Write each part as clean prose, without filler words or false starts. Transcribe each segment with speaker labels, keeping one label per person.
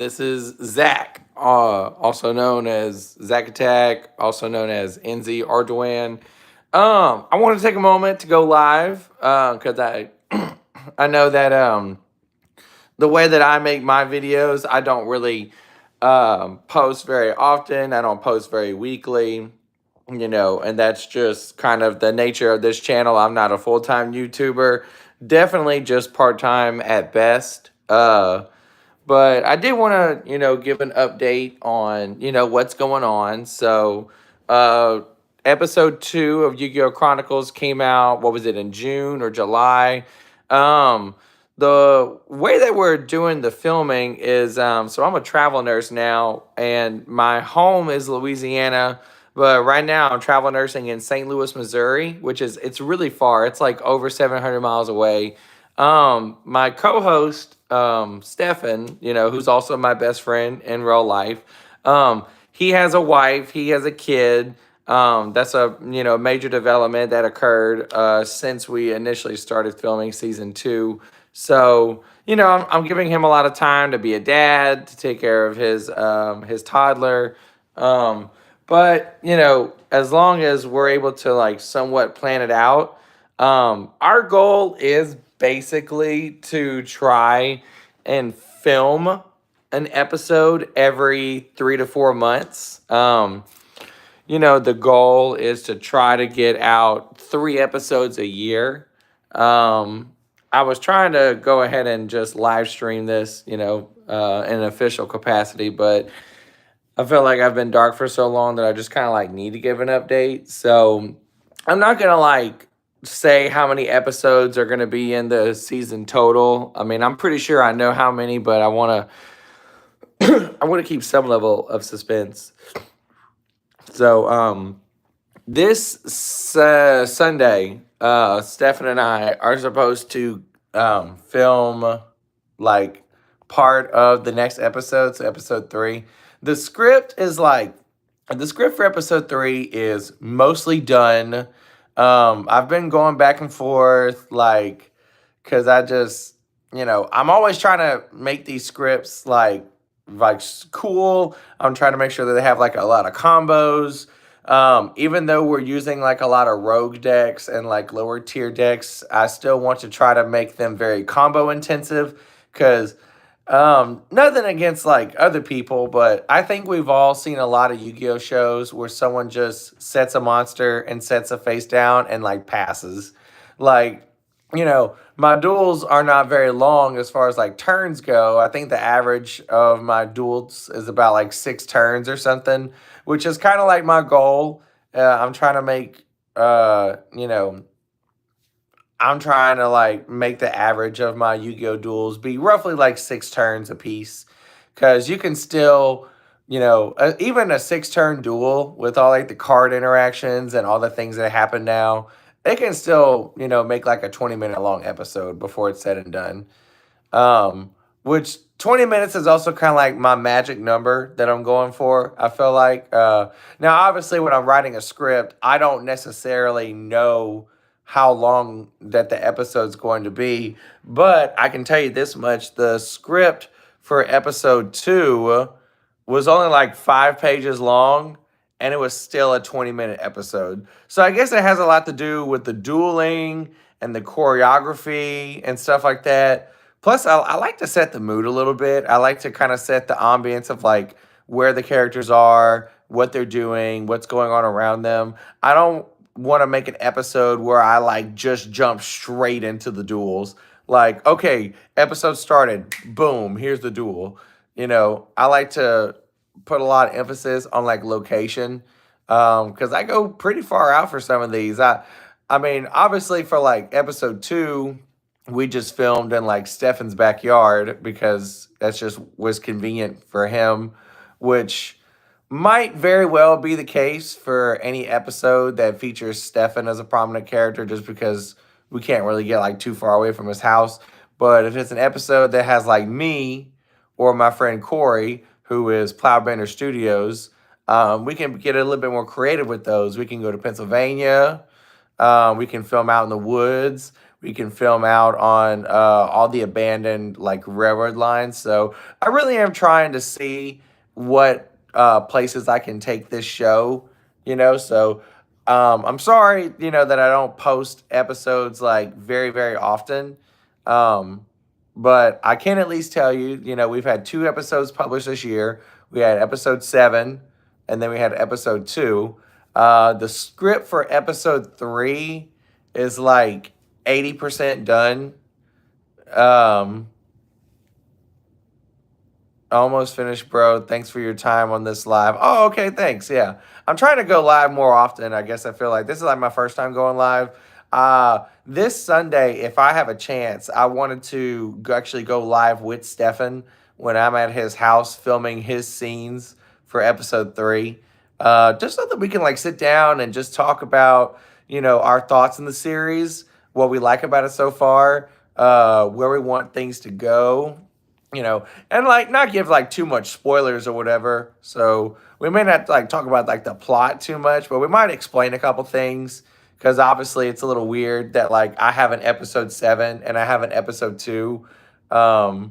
Speaker 1: This is Zach, also known as Zach Attack, also known as NZ Ardoin. I want to take a moment to go live because I know that the way that I make my videos, I don't really post very often. I don't post very weekly, and that's just kind of the nature of this channel. I'm not a full time YouTuber, definitely just part time at best. But I did want to, give an update on, what's going on. So, episode 2 of Yu-Gi-Oh! Chronicles came out, what was it, in June or July? Um, the way that we're doing the filming is, so I'm a travel nurse now, and my home is Louisiana, but right now I'm travel nursing in St. Louis, Missouri, it's really far. It's like over 700 miles away. My co-host, Stefan, who's also my best friend in real life, he has a wife, he has a kid. That's a major development that occurred since we initially started filming season 2. So I'm giving him a lot of time to be a dad, to take care of his toddler. But as long as we're able to like somewhat plan it out, our goal is basically to try and film an episode every 3 to 4 months. The goal is to try to get out 3 episodes a year. I was trying to go ahead and just live stream this, in an official capacity, but I feel like I've been dark for so long that I just kind of like need to give an update. So I'm not gonna like say how many episodes are gonna be in the season total. I mean, I'm pretty sure I know how many, but I want to keep some level of suspense. So this Sunday, Stefan and I are supposed to film like part of the next episode, so episode 3. The script is like the script for episode 3 is mostly done. I've been going back and forth, like, because I'm always trying to make these scripts like cool. I'm trying to make sure that they have like a lot of combos. Even though we're using like a lot of rogue decks and like lower tier decks, I still want to try to make them very combo intensive because nothing against like other people, but I think we've all seen a lot of Yu-Gi-Oh shows where someone just sets a monster and sets a face down and like passes. Like, my duels are not very long as far as like turns go. I think the average of my duels is about like 6 turns or something, which is kind of like my goal. I'm trying to make, I'm trying to like make the average of my Yu-Gi-Oh duels be roughly like 6 turns a piece, because you can still, even a 6 turn duel with all like the card interactions and all the things that happen now, it can still make like a 20-minute long episode before it's said and done. Which 20 minutes is also kind of like my magic number that I'm going for. I feel like now obviously when I'm writing a script, I don't necessarily know how long that the episode's going to be, but I can tell you this much: the script for episode 2 was only like 5 pages long, and it was still a 20-minute episode. So I guess it has a lot to do with the dueling and the choreography and stuff like that. Plus, I like to set the mood a little bit. I like to kind of set the ambience of like where the characters are, what they're doing, what's going on around them. I don't want to make an episode where I like just jump straight into the duels. Like, okay, episode started, boom, here's the duel. I like to put a lot of emphasis on like location, because I go pretty far out for some of these. I mean, obviously for like episode 2, we just filmed in like Stefan's backyard because that's just was convenient for him, which might very well be the case for any episode that features Stefan as a prominent character, just because we can't really get like too far away from his house. But if it's an episode that has like me or my friend Corey, who is Plowbender Studios, we can get a little bit more creative with those. We can go to Pennsylvania. We can film out in the woods. we can film out on all the abandoned like railroad lines. So I really am trying to see what places I can take this show, So I'm sorry, that I don't post episodes like very, very often. Um, but I can at least tell you, we've had 2 episodes published this year. We had episode 7, and then we had episode 2. The script for episode 3 is like 80% done. Um, Almost finished, bro. Thanks for your time on this live. Oh, okay. Thanks. Yeah. I'm trying to go live more often. I guess I feel like this is like my first time going live. This Sunday, if I have a chance, I wanted to actually go live with Stefan when I'm at his house filming his scenes for episode 3. Just so that we can like sit down and just talk about, our thoughts in the series, what we like about it so far, where we want things to go, and like not give like too much spoilers or whatever. So we may not like talk about like the plot too much, but we might explain a couple things because obviously it's a little weird that like I have an episode 7 and I have an episode 2. One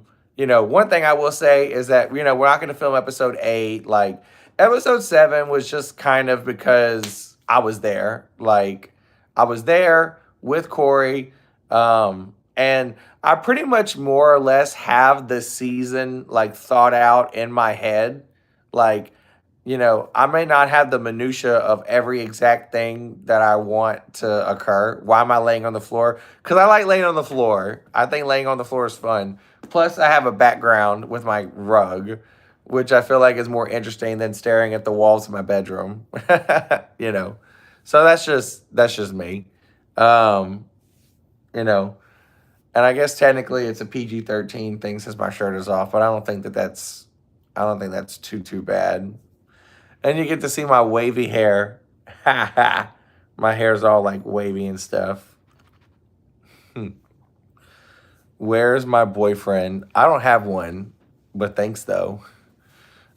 Speaker 1: thing I will say is that we're not going to film episode 8. Like episode 7 was just kind of because I was there. Like I was there with Corey. And I pretty much more or less have the season like thought out in my head. Like, I may not have the minutia of every exact thing that I want to occur. Why am I laying on the floor? Because I like laying on the floor. I think laying on the floor is fun. Plus, I have a background with my rug, which I feel like is more interesting than staring at the walls of my bedroom. you know, so that's just me. Um, you know. And I guess technically it's a PG-13 thing since my shirt is off, but I don't think that's too bad. And you get to see my wavy hair. My hair's all like wavy and stuff. Where's my boyfriend? I don't have one, but thanks though.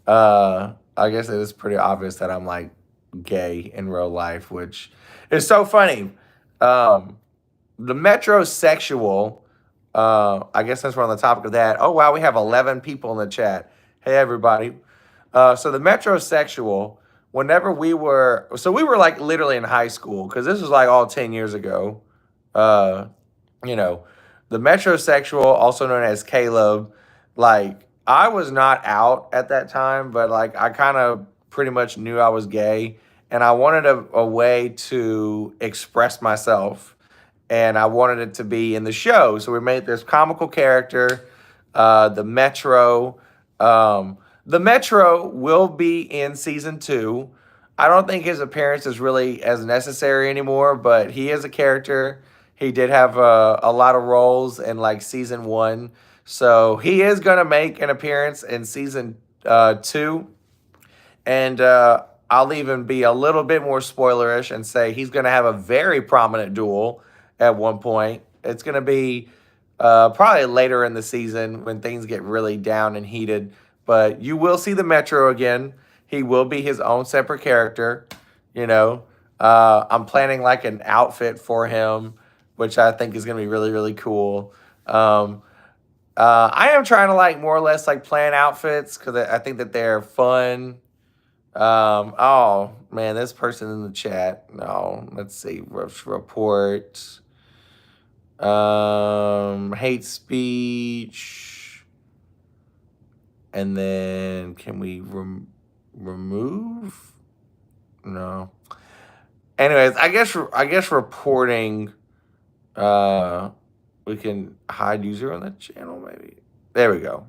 Speaker 1: I guess it is pretty obvious that I'm like gay in real life, which is so funny. Um, the metrosexual. I guess since we're on the topic of that, oh wow, we have 11 people in the chat. Hey everybody. So the metrosexual, we were like literally in high school because this was like all 10 years ago. Uh, you know, the metrosexual, also known as Caleb, like I was not out at that time, but like I kind of pretty much knew I was gay, and I wanted a way to express myself, and I wanted it to be in the show. So we made this comical character, the Metro. The Metro will be in season 2. I don't think his appearance is really as necessary anymore, but he is a character. He did have a lot of roles in like season 1. So he is going to make an appearance in season 2. And I'll even be a little bit more spoilerish and say he's going to have a very prominent duel at one point. It's going to be probably later in the season when things get really down and heated. But you will see the Metro again. He will be his own separate character. You know, I'm planning like an outfit for him, which I think is going to be really, really cool. I am trying to like more or less like plan outfits because I think that they're fun. Oh man, this person in the chat. No, let's see. Report. Hate speech. And then can we remove? No. Anyways, I guess reporting. We can hide user on the channel maybe. There we go.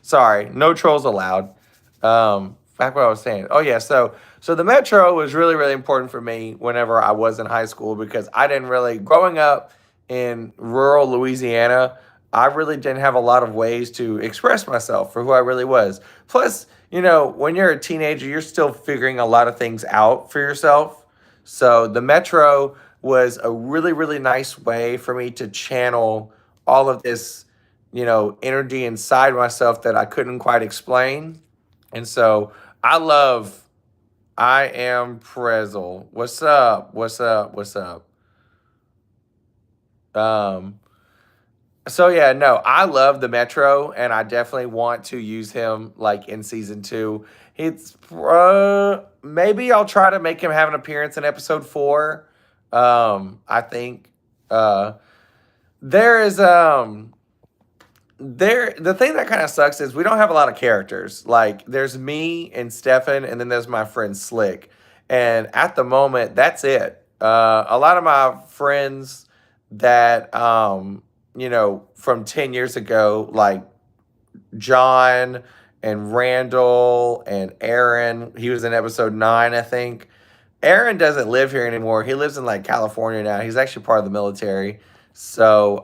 Speaker 1: Sorry, no trolls allowed. Back what I was saying. Oh yeah, so the Metro was really, really important for me whenever I was in high school because I didn't really growing up in rural Louisiana, I really didn't have a lot of ways to express myself for who I really was. Plus, when you're a teenager, you're still figuring a lot of things out for yourself. So the Metro was a really, really nice way for me to channel all of this, energy inside myself that I couldn't quite explain. And so I am Prezel. What's up? What's up? What's up? Um, so yeah, no, I love the Metro, and I definitely want to use him like in season two. It's maybe I'll try to make him have an appearance in episode four. I think there is there the thing that kind of sucks is we don't have a lot of characters. Like there's me and Stefan, and then there's my friend Slick, and at the moment that's it. A lot of my friends that from 10 years ago, like John and Randall and Aaron. He was in episode 9, I think. Aaron doesn't live here anymore. He lives in like California now. He's actually part of the military. So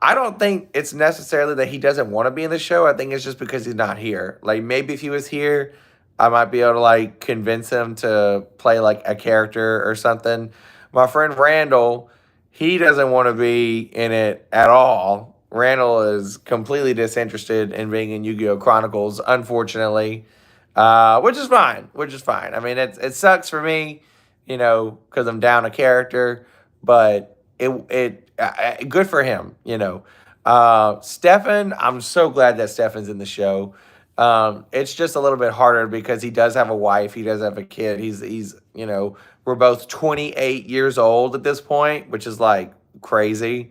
Speaker 1: I don't think it's necessarily that he doesn't want to be in the show. I think it's just because he's not here. Like maybe if he was here, I might be able to like convince him to play like a character or something. My friend Randall, he doesn't want to be in it at all. Randall is completely disinterested in being in Yu-Gi-Oh! Chronicles, unfortunately, which is fine. Which is fine. I mean, it sucks for me, because I'm down a character, but good for him. Stefan, I'm so glad that Stefan's in the show. It's just a little bit harder because he does have a wife, he does have a kid. We're both 28 years old at this point, which is like crazy.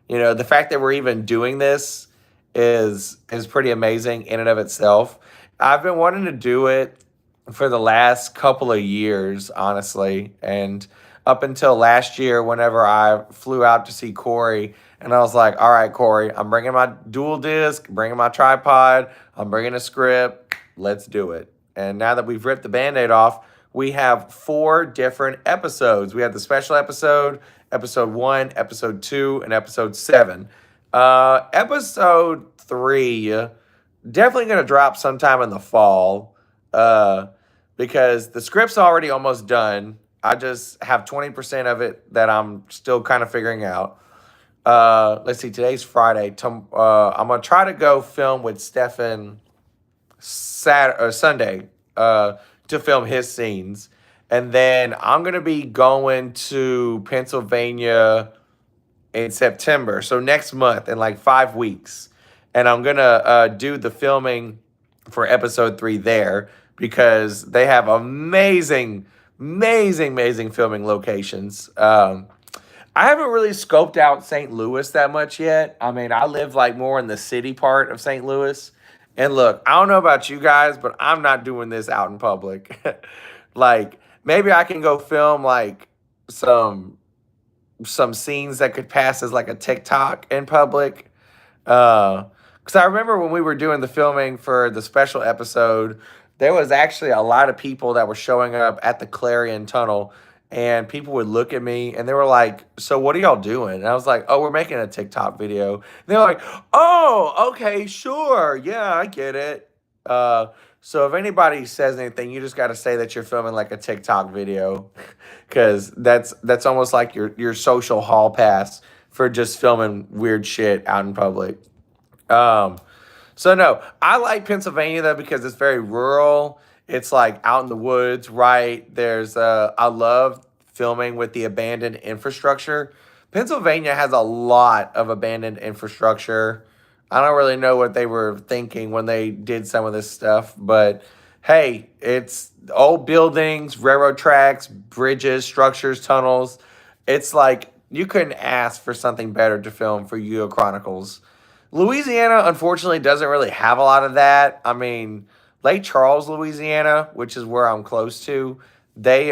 Speaker 1: The fact that we're even doing this is pretty amazing in and of itself. I've been wanting to do it for the last couple of years, honestly. And up until last year, whenever I flew out to see Corey, and I was like, all right, Corey, I'm bringing my dual disc, bringing my tripod, I'm bringing a script, let's do it. And now that we've ripped the Band-Aid off, we have 4 different episodes. We have the special episode, episode 1, episode 2, and episode 7. Episode 3, definitely going to drop sometime in the fall because the script's already almost done. I just have 20% of it that I'm still kind of figuring out. Let's see, today's Friday. I'm going to try to go film with Stefan Sunday to film his scenes. And then I'm going to be going to Pennsylvania in September. So next month, in like 5 weeks. And I'm going to do the filming for episode 3 there because they have amazing filming locations. I haven't really scoped out St. Louis that much yet. I mean, I live like more in the city part of St. Louis. And look, I don't know about you guys, but I'm not doing this out in public. Like, maybe I can go film like some scenes that could pass as like a TikTok in public. Because I remember when we were doing the filming for the special episode, there was actually a lot of people that were showing up at the Clarion Tunnel, and people would look at me and they were like, "So what are y'all doing?" And I was like, "Oh, we're making a TikTok video." And they're like, "Oh, okay, sure, yeah, I get it." So if anybody says anything, you just got to say that you're filming like a TikTok video, because that's almost like your social hall pass for just filming weird shit out in public. Um, so no, I like Pennsylvania though because it's very rural. It's like out in the woods, right? I love filming with the abandoned infrastructure. Pennsylvania has a lot of abandoned infrastructure. I don't really know what they were thinking when they did some of this stuff, but hey, it's old buildings, railroad tracks, bridges, structures, tunnels. It's like you couldn't ask for something better to film for Yu Chronicles. Louisiana, unfortunately, doesn't really have a lot of that. I mean, Lake Charles, Louisiana, which is where I'm close to, they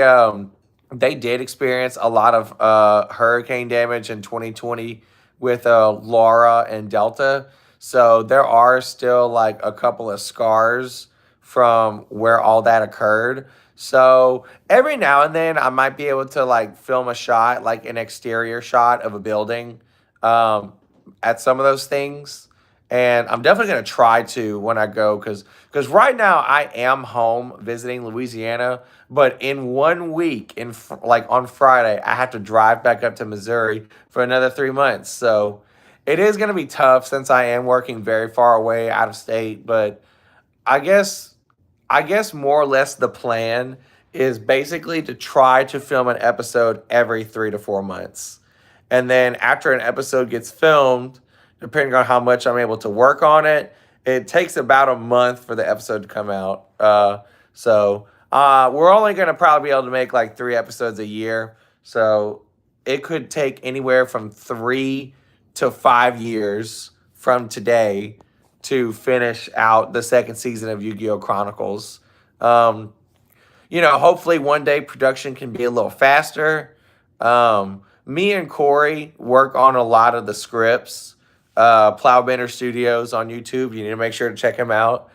Speaker 1: they did experience a lot of hurricane damage in 2020 with Laura and Delta. So there are still like a couple of scars from where all that occurred. So every now and then I might be able to like film a shot, like an exterior shot of a building at some of those things. And I'm definitely going to try to when I go because right now I am home visiting Louisiana, but in 1 week, like on Friday, I have to drive back up to Missouri for another 3 months. So it is going to be tough since I am working very far away out of state. But I guess I guess more or less the plan is basically to try to film an episode every 3 to 4 months. And then after an episode gets filmed, depending on how much I'm able to work on it, it takes about a month for the episode to come out. We're only going to probably be able to make like 3 episodes a year. So it could take anywhere from 3 to 5 years from today to finish out the second season of Yu-Gi-Oh! Chronicles. Um, Hopefully one day production can be a little faster. Me and Corey work on a lot of the scripts. Plowbender Studios on YouTube. You need to make sure to check him out.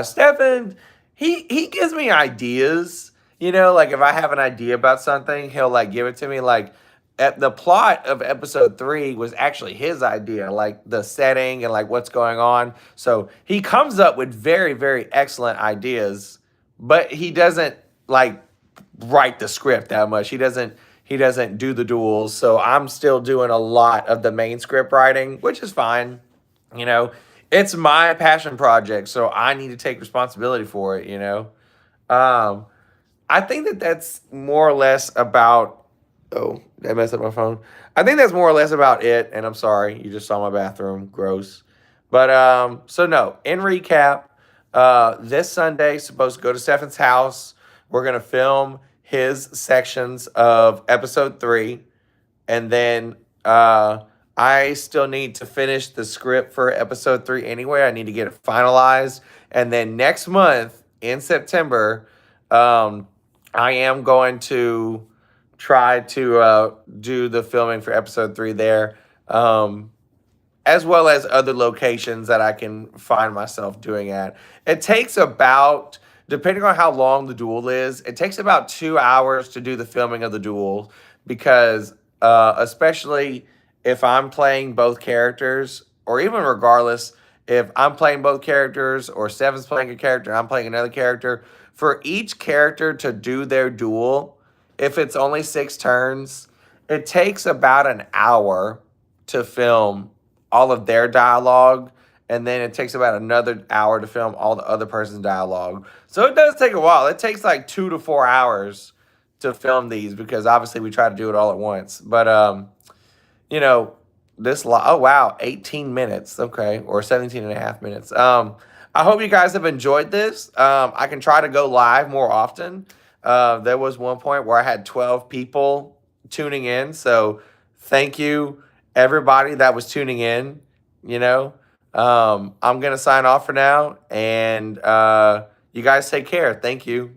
Speaker 1: Stefan, he gives me ideas. Like if I have an idea about something, he'll like give it to me. Like the plot of episode 3 was actually his idea, like the setting and like what's going on. So he comes up with very, very excellent ideas, but he doesn't like write the script that much. He doesn't do the duels. So I'm still doing a lot of the main script writing, which is fine. You know, it's my passion project, so I need to take responsibility for it. Um, I think that that's more or less about. Oh, that messed up my phone. I think that's more or less about it. And I'm sorry, you just saw my bathroom. Gross. But so no. In recap, this Sunday supposed to go to Stefan's house. We're gonna film his sections of episode 3, and then I still need to finish the script for episode 3 anyway. I need to get it finalized, and then next month in September, I am going to try to do the filming for episode 3 there, as well as other locations that I can find myself doing at. It takes about, depending on how long the duel is, it takes about 2 hours to do the filming of the duel because, especially if I'm playing both characters, or even regardless, if I'm playing both characters or Seven's playing a character and I'm playing another character, for each character to do their duel, if it's only 6 turns, it takes about an hour to film all of their dialogue, and then it takes about another hour to film all the other person's dialogue. So it does take a while. It takes like 2 to 4 hours to film these because obviously we try to do it all at once. But you know, oh wow, 18 minutes, okay, or 17 and a half minutes. I hope you guys have enjoyed this. I can try to go live more often. There was one point where I had 12 people tuning in, so thank you everybody that was tuning in. you know I'm gonna sign off for now, and you guys take care. Thank you.